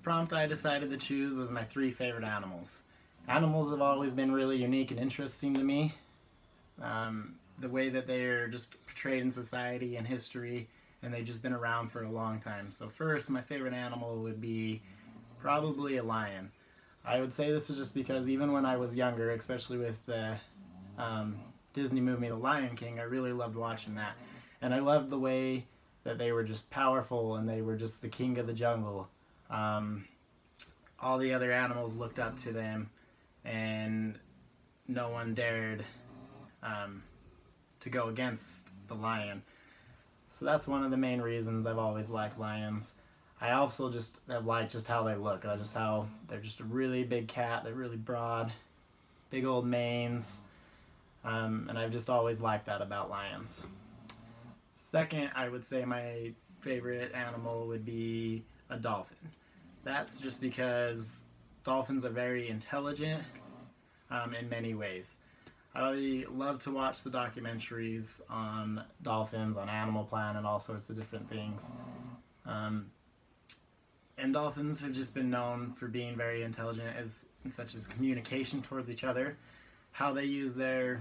prompt I decided to choose was my 3 favorite animals. Animals have always been really unique and interesting to me. The way that they're just portrayed in society and history, and they've just been around for a long time. So first, my favorite animal would be probably a lion. I would say this is just because even when I was younger, especially with the Disney movie The Lion King, I really loved watching that. And I loved the way that they were just powerful and they were just the king of the jungle. All the other animals looked up to them, and no one dared to go against the lion. So that's one of the main reasons I've always liked lions. I also just have liked just how they look. Just how they're just a really big cat. They're really broad, big old manes, and I've just always liked that about lions. Second, I would say my favorite animal would be a dolphin. That's just because dolphins are very intelligent in many ways. I love to watch the documentaries on dolphins, on Animal Planet, and all sorts of different things. And dolphins have just been known for being very intelligent, such as communication towards each other, how they use their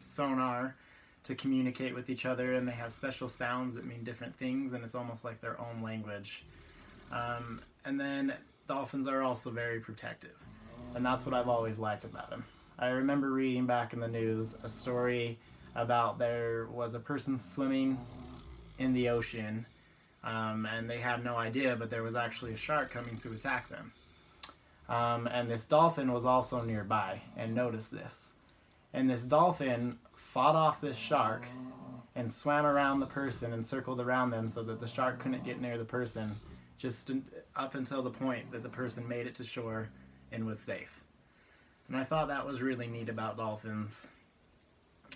sonar to communicate with each other, and they have special sounds that mean different things, and it's almost like their own language. And then dolphins are also very protective, and that's what I've always liked about them. I remember reading back in the news a story about there was a person swimming in the ocean, and they had no idea, but there was actually a shark coming to attack them. And this dolphin was also nearby and noticed this. And this dolphin fought off this shark and swam around the person and circled around them so that the shark couldn't get near the person, just up until the point that the person made it to shore and was safe. And I thought that was really neat about dolphins,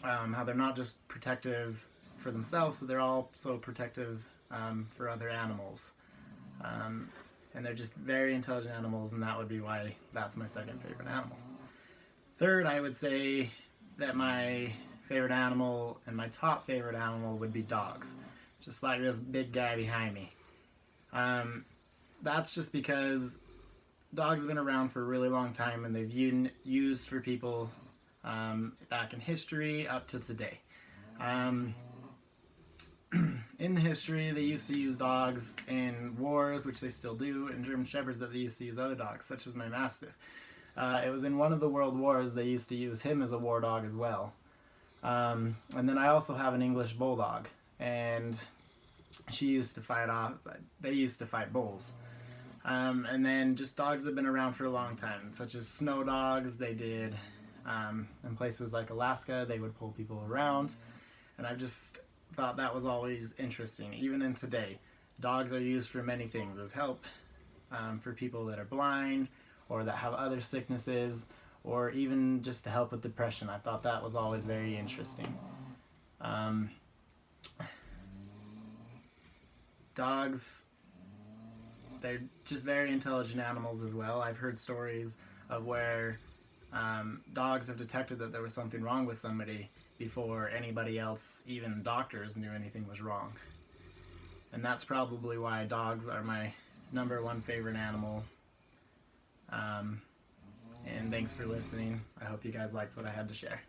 how they're not just protective for themselves, but they're also protective for other animals. And they're just very intelligent animals, and that would be why that's my second favorite animal. Third, I would say that my favorite animal and my top favorite animal would be dogs, just like this big guy behind me. That's just because dogs have been around for a really long time, and they've been used for people back in history up to today. In the history, they used to use dogs in wars, which they still do, and German Shepherds, but they used to use other dogs, such as my Mastiff. It was in one of the world wars they used to use him as a war dog as well. And then I also have an English Bulldog, and they used to fight bulls. And then just dogs have been around for a long time, such as snow dogs. They did in places like Alaska, they would pull people around, and I've just thought that was always interesting. Even in today, dogs are used for many things as help for people that are blind or that have other sicknesses, or even just to help with depression. I thought that was always very interesting. Dogs, they're just very intelligent animals as well. I've heard stories of where dogs have detected that there was something wrong with somebody before anybody else, even doctors, knew anything was wrong. And that's probably why dogs are my #1 favorite animal. And thanks for listening. I hope you guys liked what I had to share.